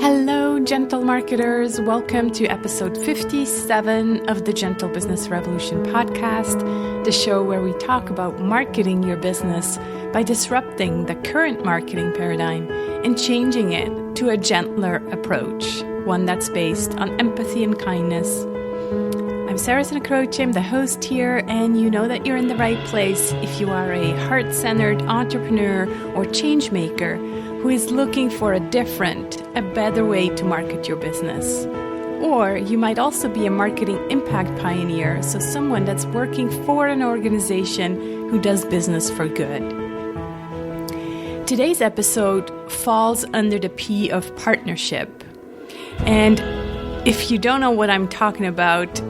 Hello, gentle marketers. Welcome to episode 57 of the Gentle Business Revolution podcast, the show where we talk about marketing your business by disrupting the current marketing paradigm and changing it to a gentler approach, one that's based on empathy and kindness. I'm Sarah Sinacroce, I'm the host here, and you know that you're in the right place if you are a heart-centered entrepreneur or change maker who is looking for a better way to market your business. Or you might also be a marketing impact pioneer, so someone that's working for an organization who does business for good. Today's episode falls under the P of partnership. And if you don't know what I'm talking about,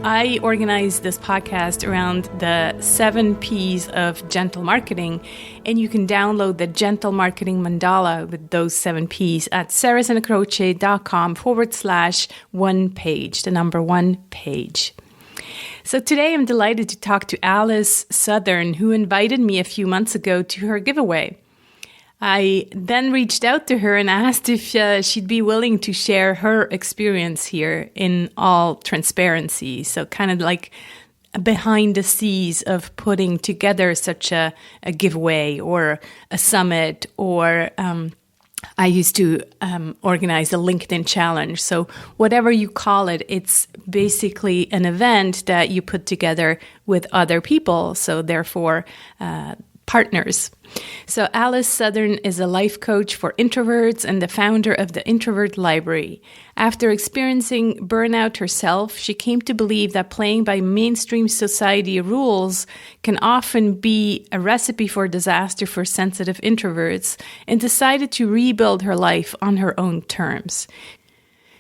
I organized this podcast around the 7 Ps of gentle marketing, and you can download the Gentle Marketing Mandala with those 7 Ps at sarahsinacroce.com/one page, the number 1 page. So today I'm delighted to talk to Alice Southern, who invited me a few months ago to her giveaway. I then reached out to her and asked if she'd be willing to share her experience here in all transparency. So kind of like behind the scenes of putting together such a giveaway or a summit, or I used to organize a LinkedIn challenge. So whatever you call it, it's basically an event that you put together with other people. So therefore, partners. So Alice Southern is a life coach for introverts and the founder of the Introvert Library. After experiencing burnout herself, she came to believe that playing by mainstream society rules can often be a recipe for disaster for sensitive introverts, and decided to rebuild her life on her own terms.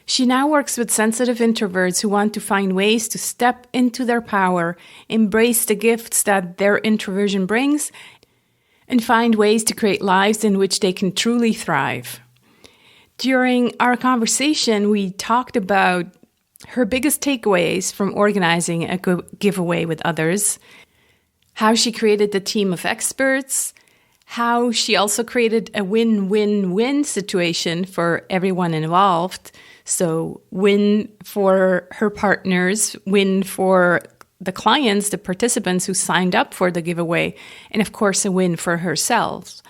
She now works with sensitive introverts who want to find ways to step into their power, embrace the gifts that their introversion brings, and find ways to create lives in which they can truly thrive. During our conversation, we talked about her biggest takeaways from organizing a giveaway with others, how she created the team of experts, how she also created a win-win-win situation for everyone involved. So win for her partners, win for the clients, the participants who signed up for the giveaway, and of course a win for herself.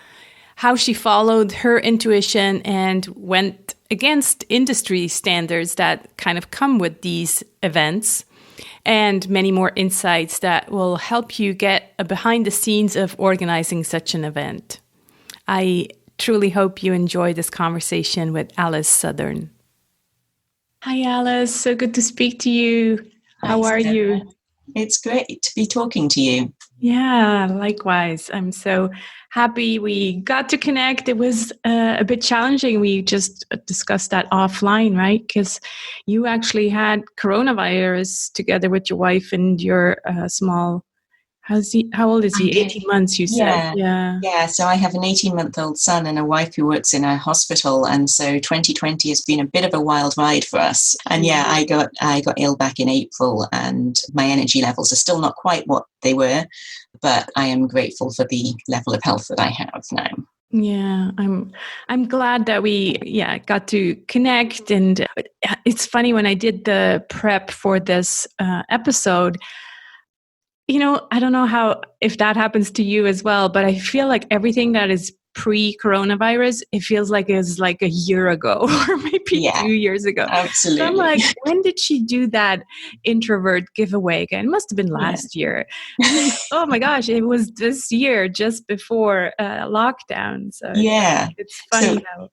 How she followed her intuition and went against industry standards that kind of come with these events, and many more insights that will help you get a behind the scenes of organizing such an event. I truly hope you enjoy this conversation with Alice Southern. Hi, Alice. So good to speak to you. How are you? It's great to be talking to you. Yeah, likewise. I'm so happy we got to connect. It was a bit challenging. We just discussed that offline, right? Because you actually had coronavirus together with your wife and your small... How old is he? 18 months, you said. Yeah. So I have an 18-month-old son and a wife who works in a hospital. And so 2020 has been a bit of a wild ride for us. And I got ill back in April, and my energy levels are still not quite what they were, but I am grateful for the level of health that I have now. Yeah, I'm glad that we got to connect. And it's funny, when I did the prep for this episode, you know, I don't know if that happens to you as well, but I feel like everything that is pre-coronavirus, it feels like it's like a year ago or maybe 2 years ago. Absolutely. So I'm like, when did she do that introvert giveaway again? It must have been last year. Oh my gosh, it was this year, just before lockdown. So it's funny how...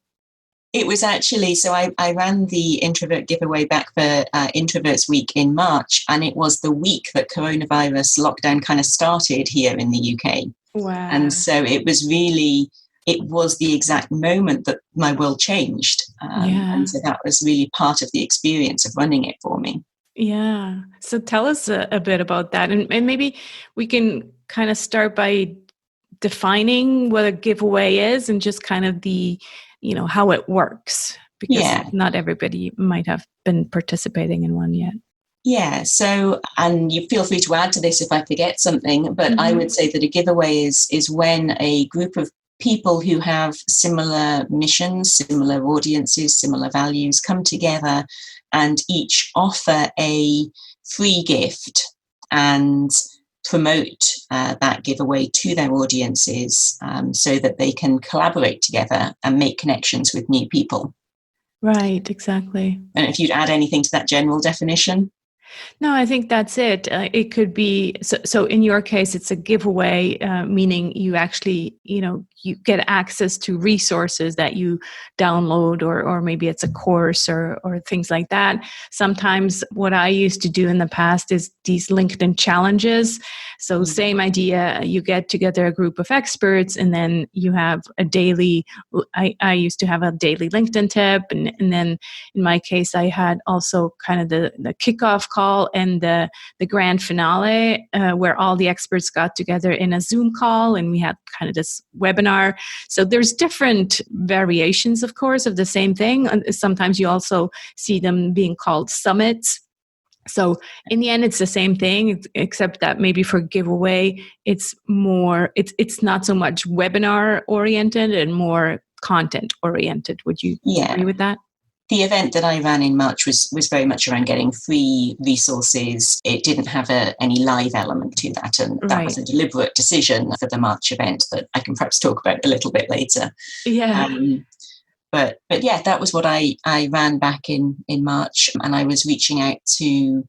It was actually, so I ran the introvert giveaway back for Introverts Week in March, and it was the week that coronavirus lockdown kind of started here in the UK. Wow. And so it was the exact moment that my world changed. And so that was really part of the experience of running it for me. Yeah. So tell us a bit about that. And maybe we can kind of start by defining what a giveaway is and just kind of how it works, because not everybody might have been participating in one yet. Yeah, so, and you feel free to add to this if I forget something, but I would say that a giveaway is when a group of people who have similar missions, similar audiences, similar values come together and each offer a free gift and promote that giveaway to their audiences, so that they can collaborate together and make connections with new people. Right, exactly. And if you'd add anything to that general definition? No, I think that's it. It could be, so in your case, it's a giveaway, meaning you actually, you get access to resources that you download, or maybe it's a course or things like that. Sometimes what I used to do in the past is these LinkedIn challenges. So same idea, you get together a group of experts and then you have a daily, I used to have a daily LinkedIn tip. And then in my case, I had also kind of the kickoff call and the grand finale, where all the experts got together in a Zoom call and we had kind of this webinar. So there's different variations, of course, of the same thing. And sometimes you also see them being called summits. So in the end, it's the same thing, except that maybe for giveaway, it's more, it's not so much webinar oriented and more content oriented. Would you agree with that? The event that I ran in March was very much around getting free resources. It didn't have any live element to that. And that was a deliberate decision for the March event that I can perhaps talk about a little bit later. Yeah. But yeah, that was what I ran back in March. And I was reaching out to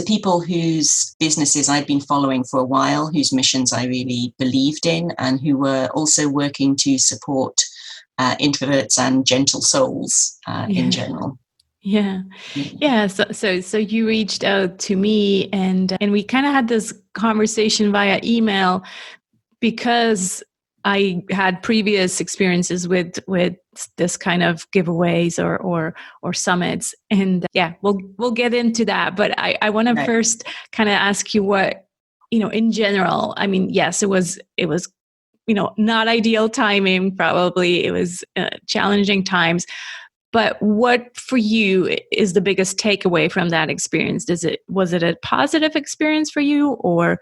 people whose businesses I'd been following for a while, whose missions I really believed in, and who were also working to support introverts and gentle souls in general. Yeah. So you reached out to me, and we kind of had this conversation via email because I had previous experiences with this kind of giveaways or summits, and we'll get into that. But I want to first kind of ask you what, in general. I mean, yes, it was not ideal timing, probably. It was challenging times. But what for you is the biggest takeaway from that experience? Was it a positive experience for you, or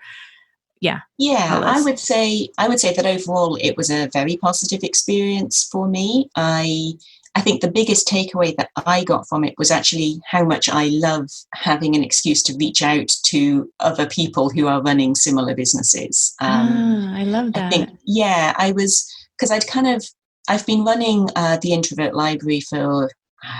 I would say that overall it was a very positive experience for me. I think the biggest takeaway that I got from it was actually how much I love having an excuse to reach out to other people who are running similar businesses. I love that. I was, because I've been running the Introvert Library for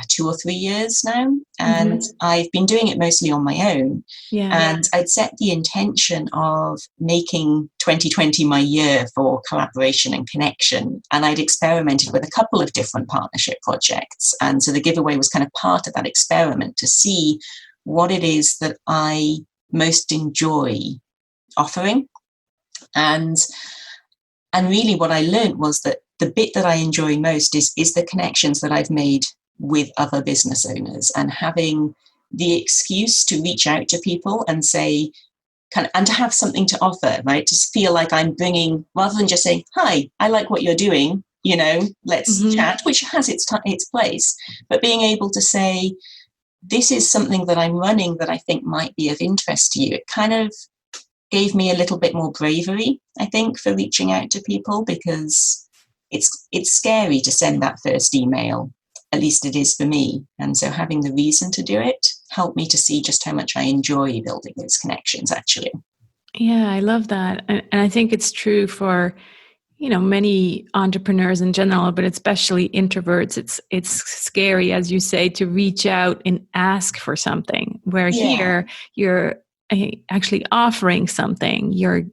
2 or 3 years now, and I've been doing it mostly on my own. And I'd set the intention of making 2020 my year for collaboration and connection, and I'd experimented with a couple of different partnership projects, and so the giveaway was kind of part of that experiment to see what it is that I most enjoy offering. And really what I learned was that the bit that I enjoy most is the connections that I've made with other business owners, and having the excuse to reach out to people and say, and to have something to offer, right? To feel like I'm bringing, rather than just saying, hi, I like what you're doing, let's chat, which has its place, but being able to say, this is something that I'm running that I think might be of interest to you. It kind of gave me a little bit more bravery, I think, for reaching out to people, because it's scary to send that first email. At least it is for me. And so having the reason to do it helped me to see just how much I enjoy building those connections, actually. Yeah, I love that. And I think it's true for, many entrepreneurs in general, but especially introverts. It's scary, as you say, to reach out and ask for something, where here you're actually offering something. You're,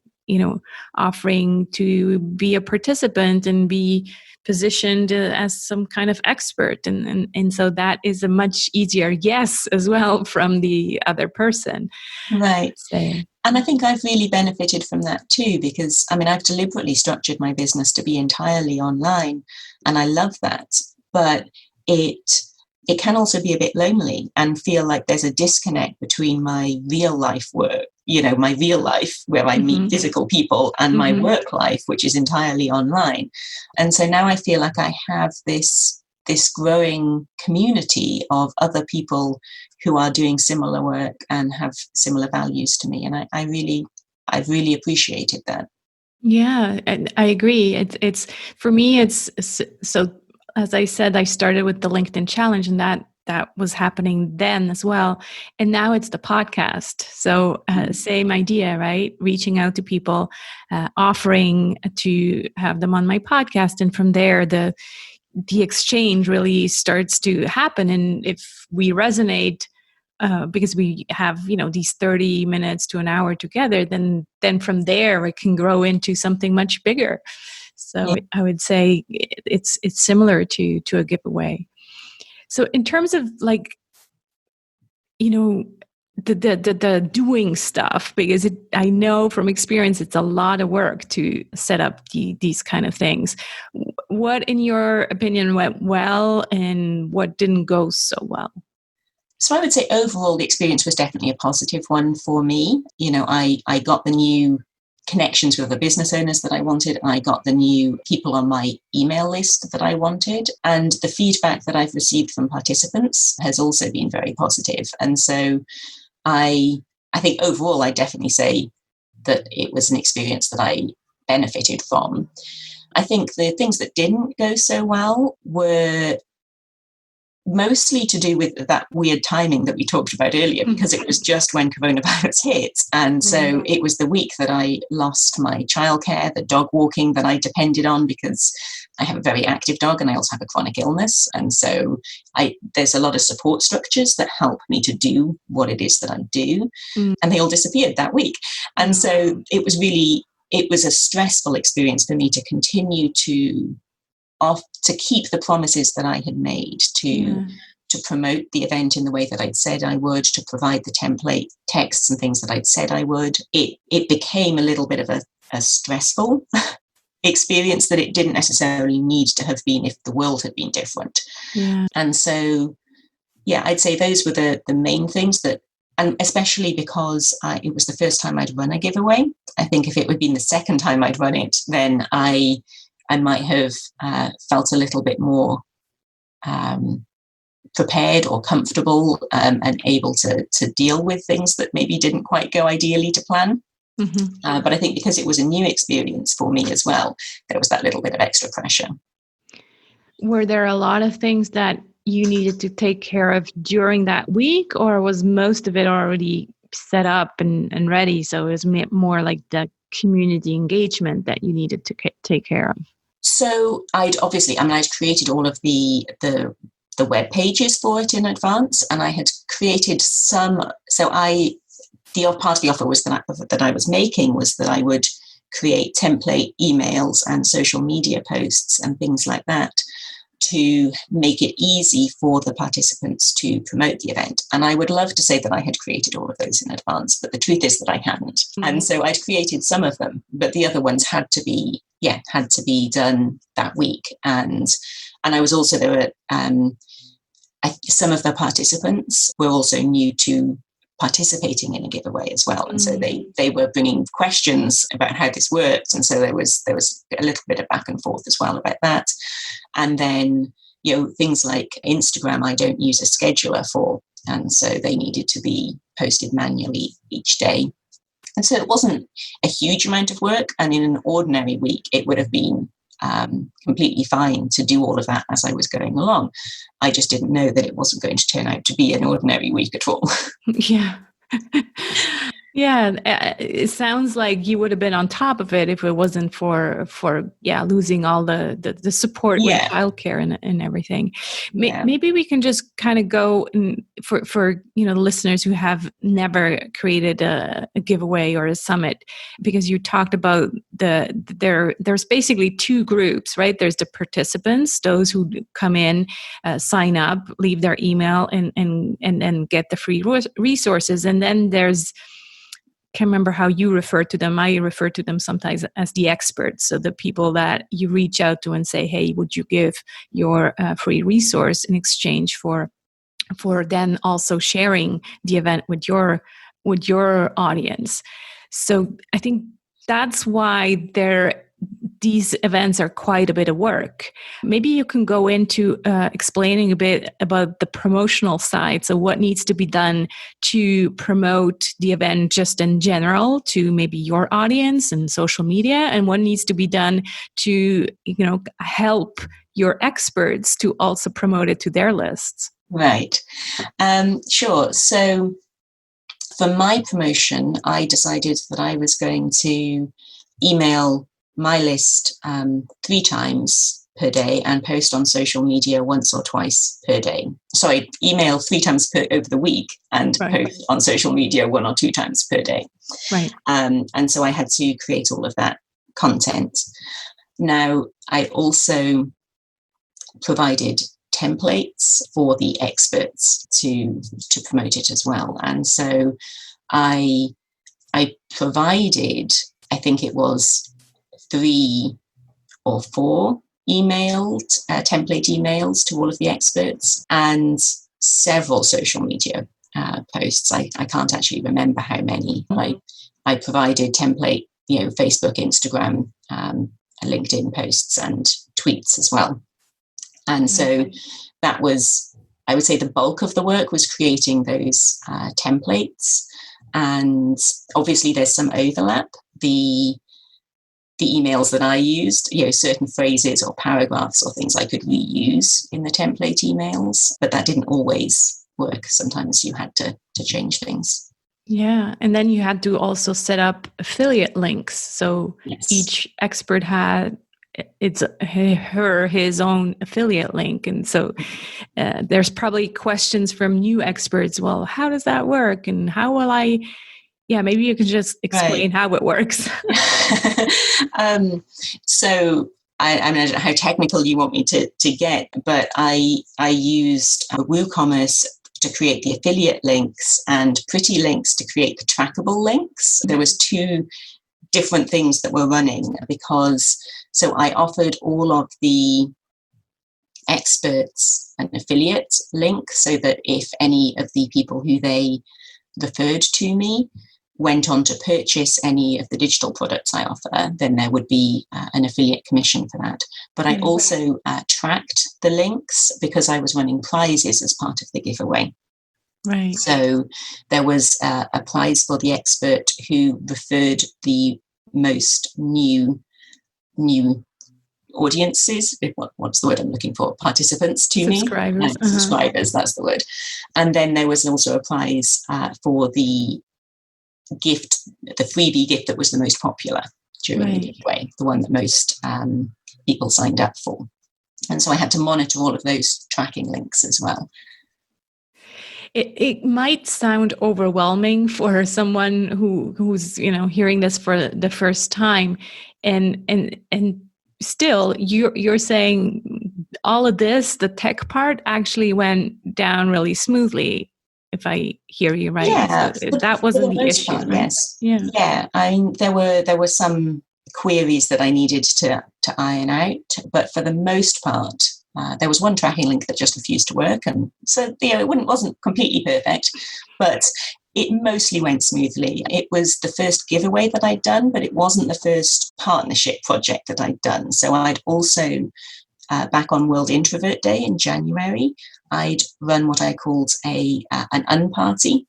offering to be a participant and be positioned as some kind of expert. And so that is a much easier yes as well from the other person. Right. And I think I've really benefited from that too, because I've deliberately structured my business to be entirely online, and I love that. But it can also be a bit lonely and feel like there's a disconnect between my real life work, my real life where I meet physical people, and my work life, which is entirely online. And so now I feel like I have this growing community of other people who are doing similar work and have similar values to me. And I've really appreciated that. Yeah, and I agree. It's for me. It's so, as I said, I started with the LinkedIn challenge, and that was happening then as well. And now it's the podcast. So same idea, right? Reaching out to people, offering to have them on my podcast, and from there the exchange really starts to happen. And if we resonate, because we have these 30 minutes to an hour together, then from there it can grow into something much bigger. So Yeah. I would say it's similar to a giveaway. So in terms of like, the doing stuff, because I know from experience it's a lot of work to set up these kind of things. What, in your opinion, went well and what didn't go so well? So I would say overall the experience was definitely a positive one for me. I got the new connections with the business owners that I wanted. I got the new people on my email list that I wanted. And the feedback that I've received from participants has also been very positive. And so I think overall I definitely say that it was an experience that I benefited from. I think the things that didn't go so well were mostly to do with that weird timing that we talked about earlier, because it was just when coronavirus hit. And so it was the week that I lost my childcare, the dog walking that I depended on, because I have a very active dog and I also have a chronic illness. And so there's a lot of support structures that help me to do what it is that I do. And they all disappeared that week. And so it was a stressful experience for me to continue to keep the promises that I had made to promote the event in the way that I'd said I would, to provide the template texts and things that I'd said I would. It became a little bit of a stressful experience that it didn't necessarily need to have been if the world had been different. Yeah. And so, I'd say those were the main things that, and especially because it was the first time I'd run a giveaway. I think if it would have been the second time I'd run it, then I might have felt a little bit more prepared or comfortable and able to deal with things that maybe didn't quite go ideally to plan. But I think because it was a new experience for me as well, there was that little bit of extra pressure. Were there a lot of things that you needed to take care of during that week, or was most of it already set up and ready? So it was more like the community engagement that you needed to take care of? So I'd created all of the web pages for it in advance, and I had created some. So part of the offer was that I was making was that I would create template emails and social media posts and things like that to make it easy for the participants to promote the event. And I would love to say that I had created all of those in advance, but the truth is that I hadn't. And so I'd created some of them, but the other ones had to be done that week. And I was also, there were some of the participants were also new to participating in a giveaway as well. And so they were bringing questions about how this worked. And so there was a little bit of back and forth as well about that. And then, things like Instagram, I don't use a scheduler for. And so they needed to be posted manually each day. And so it wasn't a huge amount of work. And in an ordinary week, it would have been completely fine to do all of that as I was going along. I just didn't know that it wasn't going to turn out to be an ordinary week at all. Yeah. Yeah, it sounds like you would have been on top of it if it wasn't for losing all the support with childcare and everything. Maybe we can just kind of go for the listeners who have never created a giveaway or a summit, because you talked about there's basically two groups, right? There's the participants, those who come in, sign up, leave their email, and get the free resources, and then there's, can't remember how you refer to them. I refer to them sometimes as the experts. So the people that you reach out to and say, hey, would you give your free resource in exchange for then also sharing the event with your audience? So I think that's why there these events are quite a bit of work. Maybe you can go into explaining a bit about the promotional side. So what needs to be done to promote the event just in general to maybe your audience and social media, and what needs to be done to, help your experts to also promote it to their lists. Right. Sure. So for my promotion, I decided that I was going to email my list 3 times per day and post on social media once or twice per day. Sorry, email 3 times over the week and post on social media 1 or 2 times per day. Right. And so I had to create all of that content. Now, I also provided templates for the experts to promote it as well. And so I provided, I think it was 3 or 4 template emails to all of the experts, and several social media posts. I can't actually remember how many. I provided template, Facebook, Instagram, LinkedIn posts and tweets as well. And so that was, I would say, the bulk of the work was creating those templates. And obviously there's some overlap. The emails that I used, certain phrases or paragraphs or things I could reuse in the template emails, but that didn't always work. Sometimes you had to change things. Yeah. And then you had to also set up affiliate links. So each expert had his own affiliate link. And so there's probably questions from new experts. Well, how does that work? And how will I... Yeah, maybe you can just explain how it works. So I don't know how technical you want me to get, but I used WooCommerce to create the affiliate links and Pretty Links to create the trackable links. There was 2 different things that were running so I offered all of the experts an affiliate link so that if any of the people who they referred to me went on to purchase any of the digital products I offer, then there would be an affiliate commission for that. But I also tracked the links because I was running prizes as part of the giveaway. Right. So there was a prize for the expert who referred the most new audiences, what's the word I'm looking for? Participants to subscribers. me. Subscribers, that's the word. And then there was also a prize for the gift, the freebie gift that was the most popular during the giveaway, the one that most people signed up for. And so I had to monitor all of those tracking links as well. It might sound overwhelming for someone who's hearing this for the first time, and still you're saying all of this, the tech part actually went down really smoothly, if I hear you right. Yeah, so that wasn't the issue, part, right? Yes. Yeah. I mean, there were some queries that I needed to iron out, but for the most part, there was one tracking link that just refused to work, and so it wasn't completely perfect, but it mostly went smoothly. It was the first giveaway that I'd done, but it wasn't the first partnership project that I'd done. So I'd also, back on World Introvert Day in January, I'd run what I called an unparty,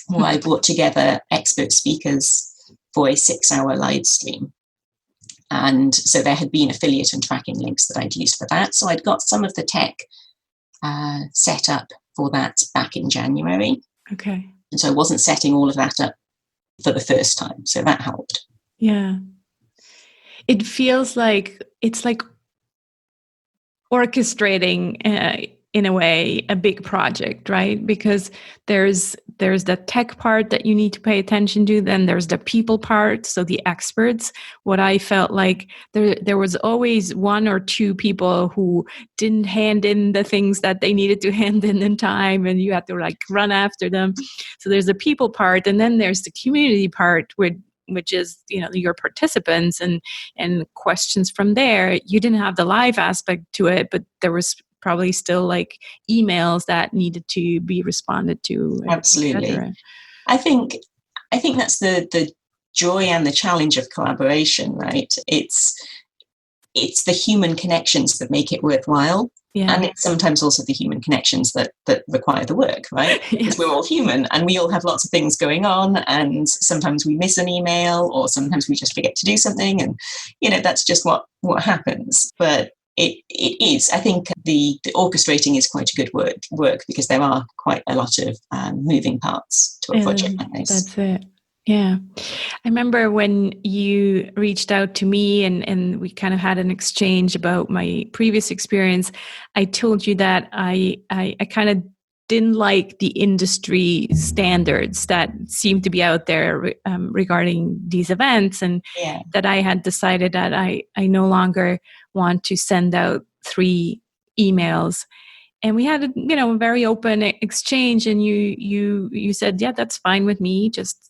where I brought together expert speakers for a 6-hour live stream. And so there had been affiliate and tracking links that I'd used for that. So I'd got some of the tech set up for that back in January. Okay. And so I wasn't setting all of that up for the first time. So that helped. Yeah. It feels like it's like orchestrating in a way a big project, right? Because there's the tech part that you need to pay attention to, then there's the people part, so the experts. What I felt like there was always 1 or 2 people who didn't hand in the things that they needed to hand in time, and you had to run after them. So there's the people part, and then there's the community part, which is your participants and questions from there. You didn't have the live aspect to it, but there was probably still emails that needed to be responded to. Absolutely. I think that's the joy and the challenge of collaboration, right? It's the human connections that make it worthwhile. Yeah. And it's sometimes also the human connections that require the work, right? Because yes. We're all human and we all have lots of things going on, and sometimes we miss an email, or sometimes we just forget to do something, and that's just what happens. But it is, I think the orchestrating is quite a good work because there are quite a lot of moving parts to a project like this. That's it. Yeah. I remember when you reached out to me and we kind of had an exchange about my previous experience. I told you that I kind of didn't like the industry standards that seem to be out there regarding these events, and that I had decided that I no longer want to send out 3 emails. And we had a very open exchange, and you said, yeah, that's fine with me. Just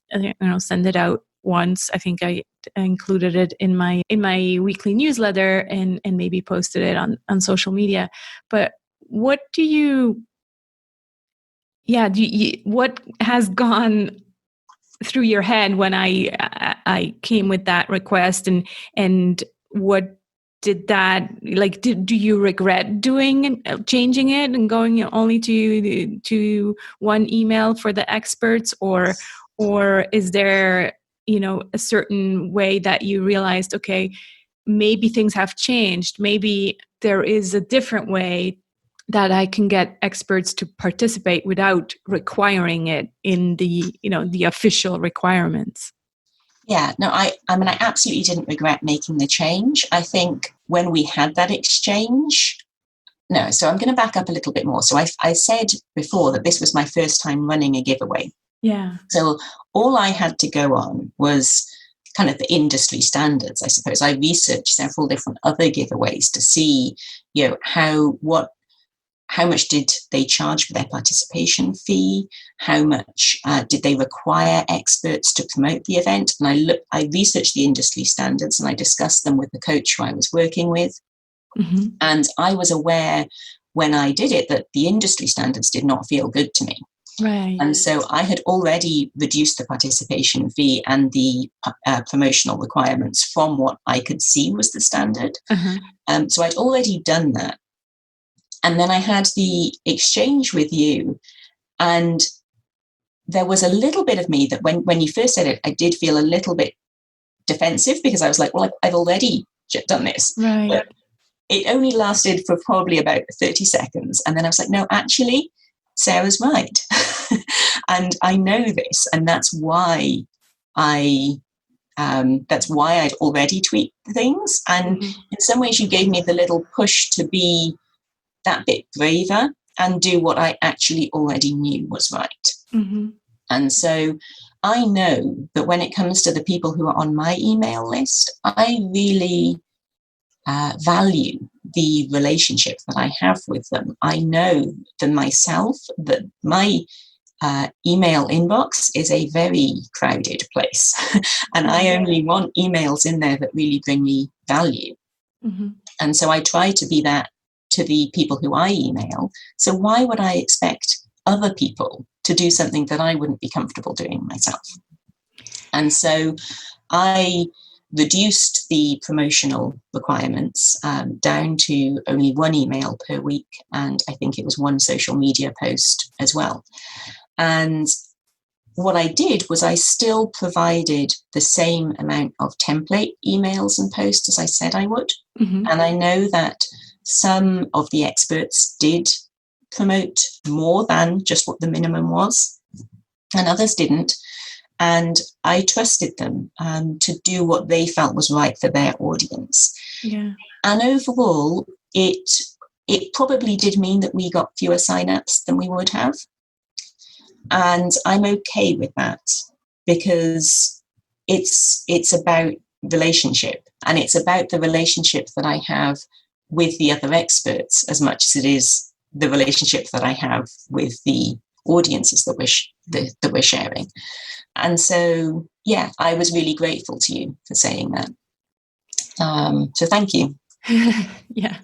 send it out once. I think I included it in my weekly newsletter and maybe posted it on social media. But what do you what has gone through your head when I came with that request, and what did that, like, do you regret changing it and going only to 1 email for the experts, or is there, a certain way that you realized, okay, maybe things have changed, maybe there is a different way that I can get experts to participate without requiring it in the official requirements? Yeah, no, I mean, I absolutely didn't regret making the change. I think when we had that exchange, so I'm going to back up a little bit more. So I said before that this was my first time running a giveaway. Yeah. So all I had to go on was kind of the industry standards, I suppose. I researched several different other giveaways to see, how much did they charge for their participation fee? How much did they require experts to promote the event? And I researched the industry standards and I discussed them with the coach who I was working with. Mm-hmm. And I was aware when I did it that the industry standards did not feel good to me. Right. And so I had already reduced the participation fee and the promotional requirements from what I could see was the standard. Uh-huh. So I'd already done that. And then I had the exchange with you, and there was a little bit of me that when you first said it, I did feel a little bit defensive, because I was like, well, I've already done this. Right. But it only lasted for probably about 30 seconds. And then I was like, no, actually, Sarah's right. And I know this. And that's why I'd already tweaked things. And mm-hmm. in some ways, you gave me the little push to be that bit braver and do what I actually already knew was right. Mm-hmm. And so I know that when it comes to the people who are on my email list, I really value the relationship that I have with them. I know for myself that my email inbox is a very crowded place, and I only want emails in there that really bring me value. Mm-hmm. And so I try to be that to the people who I email. So why would I expect other people to do something that I wouldn't be comfortable doing myself? And so I reduced the promotional requirements down to only 1 email per week. And I think it was 1 social media post as well. And what I did was I still provided the same amount of template emails and posts as I said I would. Mm-hmm. And I know that some of the experts did promote more than just what the minimum was, and others didn't. And I trusted them to do what they felt was right for their audience. Yeah. And overall, it probably did mean that we got fewer signups than we would have. And I'm okay with that, because it's about relationship, and it's about the relationship that I have with the other experts as much as it is the relationship that I have with the audiences that we're sharing. And so, yeah, I was really grateful to you for saying that. So thank you. Yeah.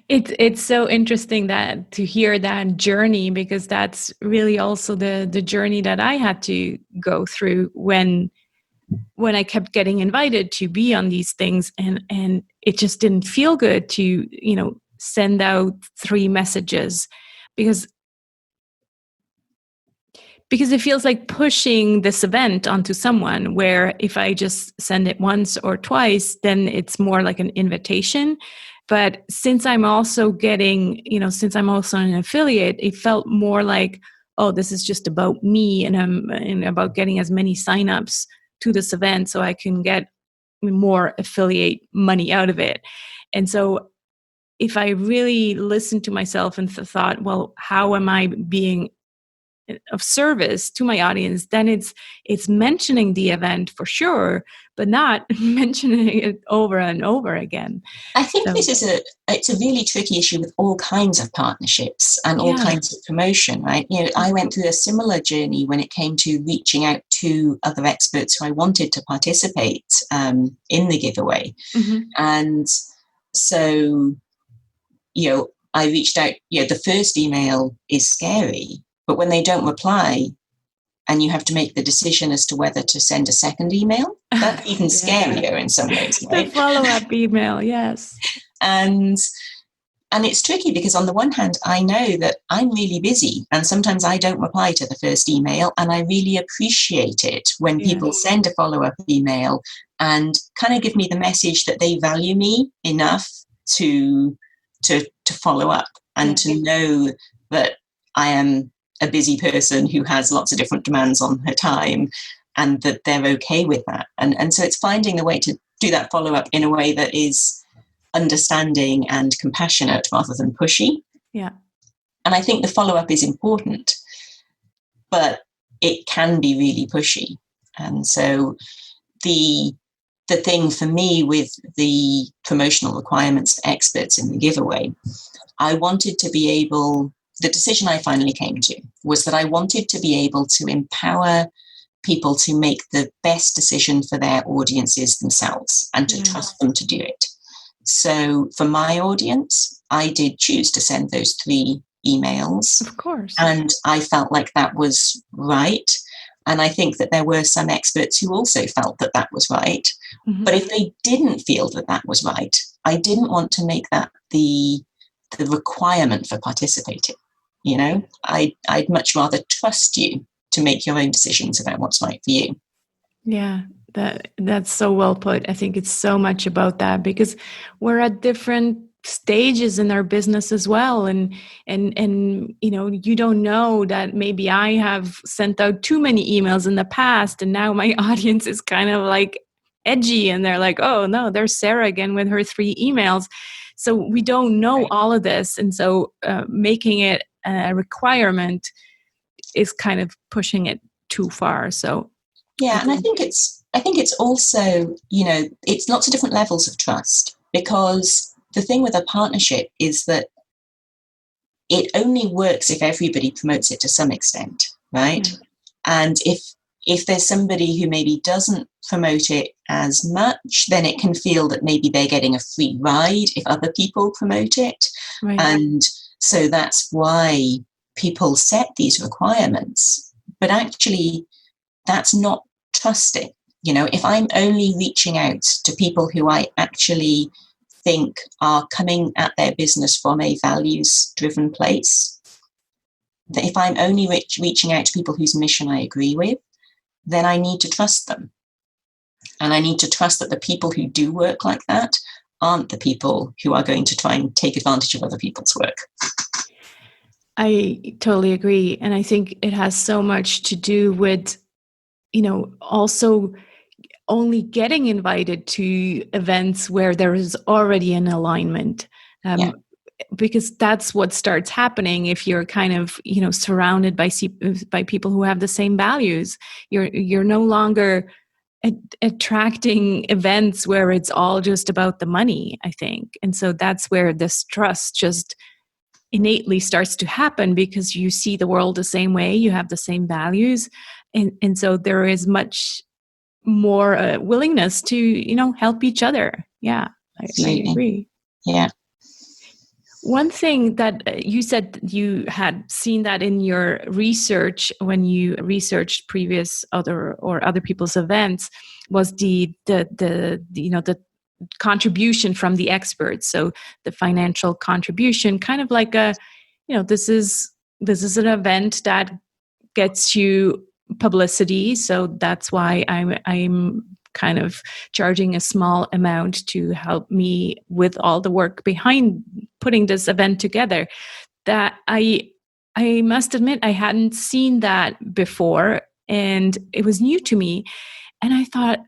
It's so interesting that to hear that journey, because that's really also the journey that I had to go through when when I kept getting invited to be on these things, and it just didn't feel good to, send out 3 messages, because it feels like pushing this event onto someone, where if I just send it once or twice, then it's more like an invitation. But since I'm also since I'm also an affiliate, it felt more like, oh, this is just about me, and about getting as many signups to this event so I can get more affiliate money out of it. And so if I really listened to myself and thought, well, how am I being of service to my audience, then it's mentioning the event for sure, but not mentioning it over and over again. I think this is it's a really tricky issue with all kinds of partnerships and all kinds of promotion, right? I went through a similar journey when it came to reaching out to other experts who I wanted to participate in the giveaway. Mm-hmm. And so, I reached out, the first email is scary, but when they don't reply and you have to make the decision as to whether to send a second email, that's even scarier in some ways, right? The follow-up email, yes. And it's tricky because on the one hand, I know that I'm really busy and sometimes I don't reply to the first email, and I really appreciate it when people send a follow-up email and kind of give me the message that they value me enough to follow up and to know that I am a busy person who has lots of different demands on her time, and that they're okay with that. And so it's finding a way to do that follow-up in a way that is understanding and compassionate rather than pushy. Yeah. And I think the follow-up is important, but it can be really pushy. And so the thing for me with the promotional requirements for experts in the giveaway, I wanted to be able, the decision I finally came to was that I wanted to be able to empower people to make the best decision for their audiences themselves and to trust them to do it. So for my audience, I did choose to send those 3 emails. Of course. And I felt like that was right. And I think that there were some experts who also felt that that was right. Mm-hmm. But if they didn't feel that that was right, I didn't want to make that the requirement for participating. I'd much rather trust you to make your own decisions about what's right for you. Yeah, that's so well put. I think it's so much about that, because we're at different stages in our business as well, and you don't know that maybe I have sent out too many emails in the past, and now my audience is kind of like edgy, and they're like, oh no, there's Sarah again with her 3 emails. So we don't know all of this, and so making it a requirement is kind of pushing it too far. So and I think it's also, it's lots of different levels of trust, because the thing with a partnership is that it only works if everybody promotes it to some extent, right? Mm-hmm. And if there's somebody who maybe doesn't promote it as much, then it can feel that maybe they're getting a free ride if other people promote it. Right. And so that's why people set these requirements. But actually, that's not trusting. If I'm only reaching out to people who I actually think are coming at their business from a values-driven place, that if I'm only reaching out to people whose mission I agree with, then I need to trust them. And I need to trust that the people who do work like that aren't the people who are going to try and take advantage of other people's work. I totally agree. And I think it has so much to do with, also only getting invited to events where there is already an alignment. Because that's what starts happening if you're kind of, surrounded by people who have the same values. You're no longer attracting events where it's all just about the money, I think. And so that's where this trust just innately starts to happen, because you see the world the same way, you have the same values. And so there is much more willingness to, help each other. Yeah, I agree. Yeah. One thing that you said you had seen that in your research when you researched previous other people's events was the contribution from the experts. So the financial contribution, kind of like this is an event that gets you publicity. So that's why I'm kind of charging a small amount to help me with all the work behind putting this event together. That I must admit I hadn't seen that before, and it was new to me. And I thought,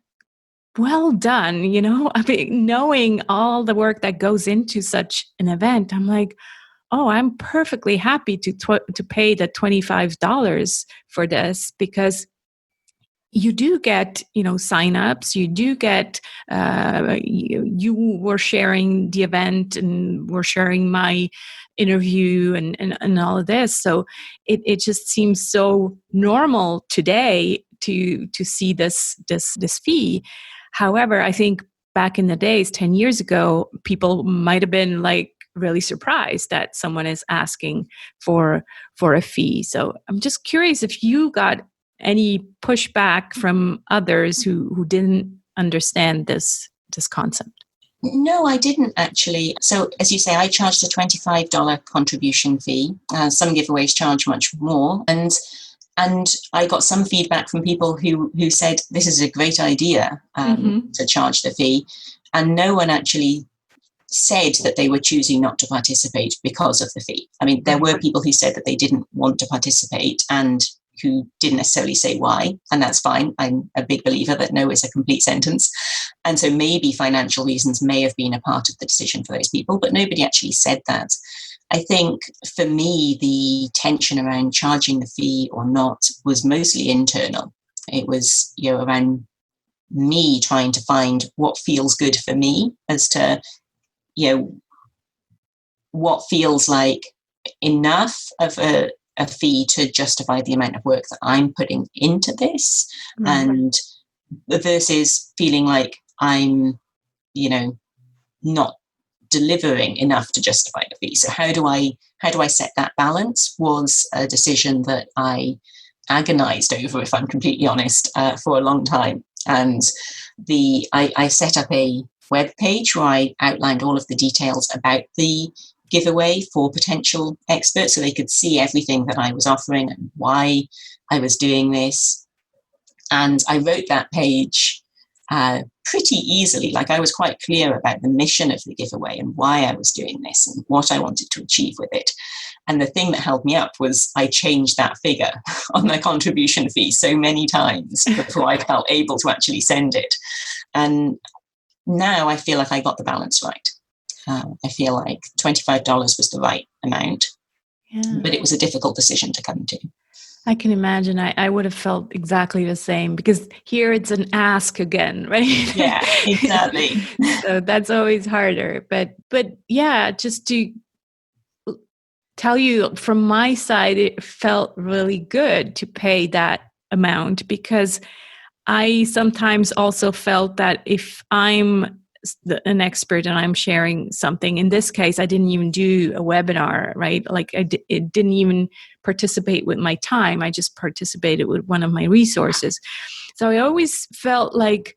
well done, I mean, knowing all the work that goes into such an event, I'm like, oh, I'm perfectly happy to pay the $25 for this, because you do get, signups. You do get, you were sharing the event and were sharing my interview and all of this. So it just seems so normal today to see this fee. However, I think back in the days, 10 years ago, people might have been like really surprised that someone is asking for a fee. So I'm just curious if you got any pushback from others who didn't understand this concept. No, I didn't actually. So as you say, I charged a $25 contribution fee. Some giveaways charge much more. And I got some feedback from people who said, this is a great idea to charge the fee. And no one actually said that they were choosing not to participate because of the fee. I mean, there were people who said that they didn't want to participate and who didn't necessarily say why, and that's fine. I'm a big believer that no is a complete sentence. And so maybe financial reasons may have been a part of the decision for those people, but nobody actually said that. I think for me, the tension around charging the fee or not was mostly internal. It was, around me trying to find what feels good for me as to, what feels like enough of a fee to justify the amount of work that I'm putting into this, and versus feeling like I'm, not delivering enough to justify the fee. So how do I set that balance was a decision that I agonized over, if I'm completely honest, for a long time. And I set up a web page where I outlined all of the details about the giveaway for potential experts, so they could see everything that I was offering and why I was doing this. And I wrote that page pretty easily. Like, I was quite clear about the mission of the giveaway and why I was doing this and what I wanted to achieve with it. And the thing that held me up was I changed that figure on the contribution fee so many times before I felt able to actually send it. And now I feel like I got the balance right. I feel like $25 was the right amount, but it was a difficult decision to come to. I can imagine. I would have felt exactly the same, because here it's an ask again, right? Yeah, exactly. So that's always harder. But yeah, just to tell you from my side, it felt really good to pay that amount, because I sometimes also felt that if I'm an expert and I'm sharing something, in this case, I didn't even do a webinar, right? Like it didn't even participate with my time. I just participated with one of my resources. So I always felt like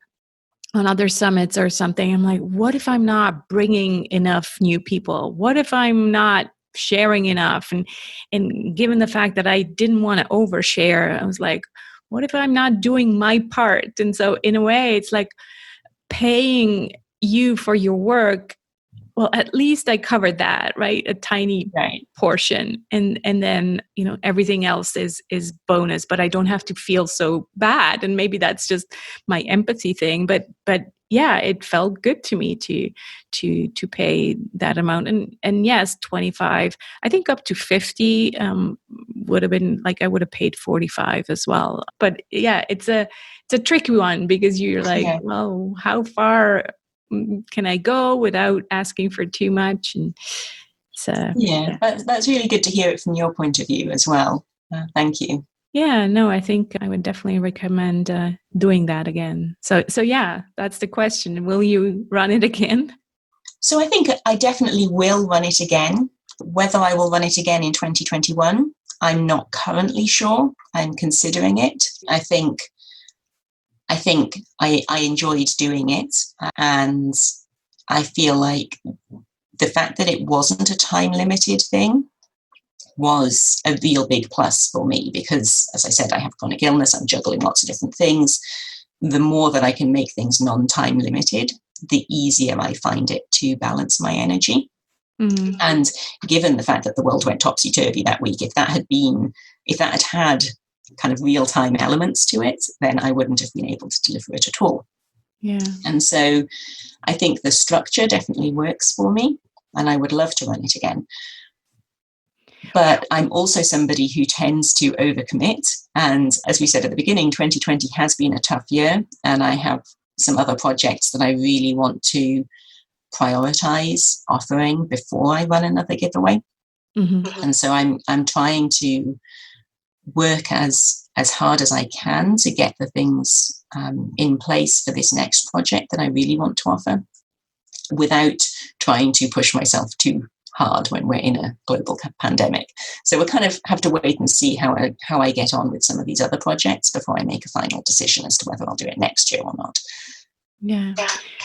on other summits or something, I'm like, what if I'm not bringing enough new people? What if I'm not sharing enough? And given the fact that I didn't want to overshare, I was like, what if I'm not doing my part? And so in a way, it's like paying you for your work. Well, at least I covered that, right? A tiny portion. And then, everything else is bonus, but I don't have to feel so bad. And maybe that's just my empathy thing. But yeah, it felt good to me to pay that amount. And yes, 25, I think up to 50 would have been like, I would have paid 45 as well. But yeah, it's a tricky one, because you're like, well, how far can I go without asking for too much? And so that's really good to hear it from your point of view as well. Thank you. Yeah, no, I think I would definitely recommend doing that again. So yeah, that's the question. Will you run it again? So I think I definitely will run it again. Whether I will run it again in 2021, I'm not currently sure. I'm considering it. I think I enjoyed doing it, and I feel like the fact that it wasn't a time-limited thing was a real big plus for me because, as I said, I have chronic illness, I'm juggling lots of different things. The more that I can make things non-time limited, the easier I find it to balance my energy. Mm. And given the fact that the world went topsy-turvy that week, if that had kind of real-time elements to it, then I wouldn't have been able to deliver it at all. Yeah. And so I think the structure definitely works for me, and I would love to run it again. But I'm also somebody who tends to overcommit. And as we said at the beginning, 2020 has been a tough year, and I have some other projects that I really want to prioritize offering before I run another giveaway. Mm-hmm. And so I'm trying to work as hard as I can to get the things in place for this next project that I really want to offer, without trying to push myself too hard when we're in a global pandemic. So we'll kind of have to wait and see how I get on with some of these other projects before I make a final decision as to whether I'll do it next year or not. Yeah,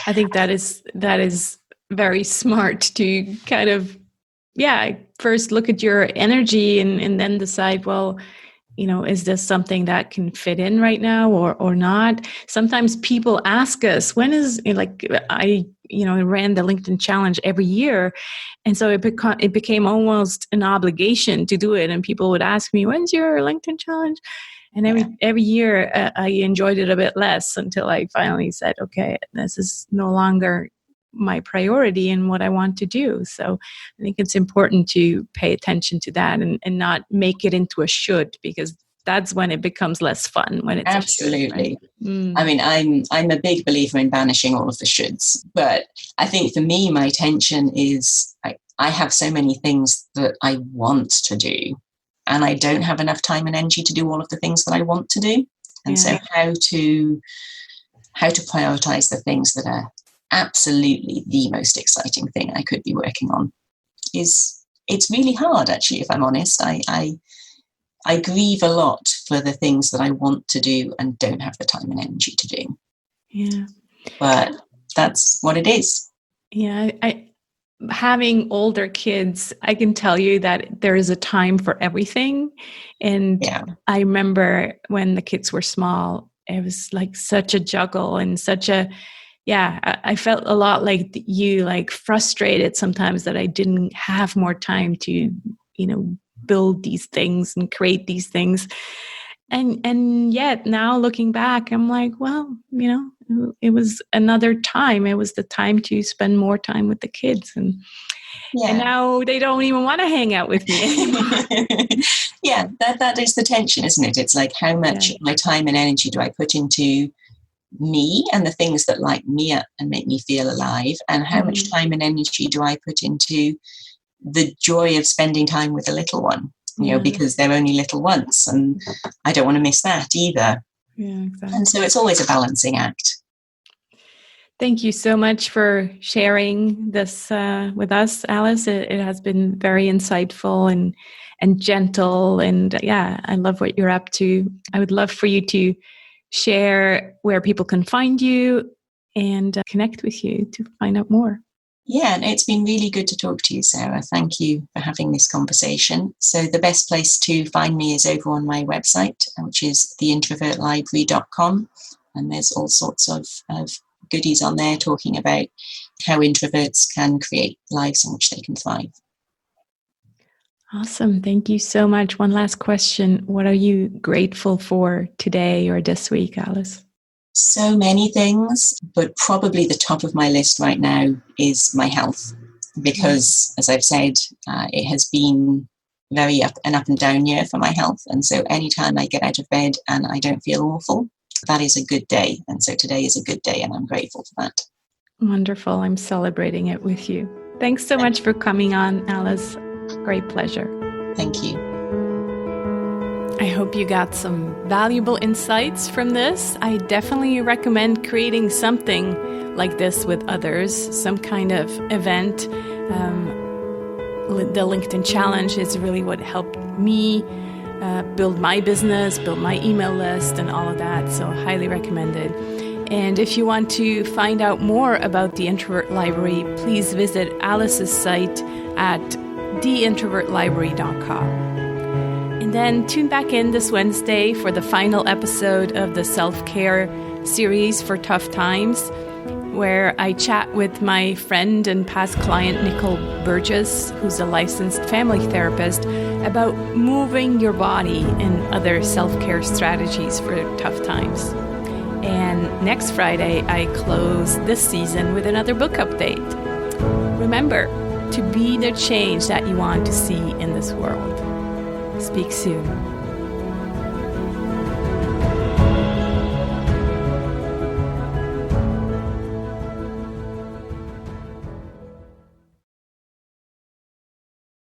I think that is very smart to kind of, first look at your energy and then decide, well, is this something that can fit in right now or not? Sometimes people ask us, when is, like, I ran the LinkedIn challenge every year. And so it became almost an obligation to do it. And people would ask me, when's your LinkedIn challenge? And every year I enjoyed it a bit less until I finally said, okay, this is no longer my priority and what I want to do. So I think it's important to pay attention to that and not make it into a should, because that's when it becomes less fun. When it's absolutely. Right? I mean, I'm a big believer in banishing all of the shoulds, but I think for me, my tension is I have so many things that I want to do, and I don't have enough time and energy to do all of the things that I want to do. And so how to prioritize the things that are absolutely the most exciting thing I could be working on it's really hard, actually, if I'm honest. I grieve a lot for the things that I want to do and don't have the time and energy to do. Yeah. But that's what it is. Yeah. Having older kids, I can tell you that there is a time for everything. And I remember when the kids were small, it was like such a juggle and such a, I felt a lot like you, like frustrated sometimes that I didn't have more time to, build these things and create these things. And yet now looking back, I'm like, well, it was another time. It was the time to spend more time with the kids. And now they don't even want to hang out with me anymore. Yeah, that is the tension, isn't it? It's like, how much of my time and energy do I put into me and the things that light me up and make me feel alive? And how much time and energy do I put into the joy of spending time with a little one, because they're only little once, and I don't want to miss that either. Yeah, exactly. And so it's always a balancing act. Thank you so much for sharing this with us, Alice. It has been very insightful and gentle. And I love what you're up to. I would love for you to share where people can find you and connect with you to find out more. Yeah, and it's been really good to talk to you, Sarah. Thank you for having this conversation. So the best place to find me is over on my website, which is theintrovertlibrary.com. And there's all sorts of goodies on there talking about how introverts can create lives in which they can thrive. Awesome. Thank you so much. One last question. What are you grateful for today or this week, Alice? So many things, but probably the top of my list right now is my health, because, as I've said, it has been very up and down year for my health. And so anytime I get out of bed and I don't feel awful, that is a good day. And so today is a good day, and I'm grateful for that. Wonderful. I'm celebrating it with you. Thanks so much for coming on, Alice. Great pleasure. Thank you. I I hope you got some valuable insights from this. I definitely recommend creating something like this with others, some kind of event. The LinkedIn Challenge is really what helped me build my business, build my email list, and all of that. So highly recommended. And if you want to find out more about the Introvert Library, please visit Alice's site at theintrovertlibrary.com. And then tune back in this Wednesday for the final episode of the self-care series for tough times, where I chat with my friend and past client, Nicole Burgess, who's a licensed family therapist, about moving your body and other self-care strategies for tough times. And next Friday, I close this season with another book update. Remember to be the change that you want to see in this world. Speak soon.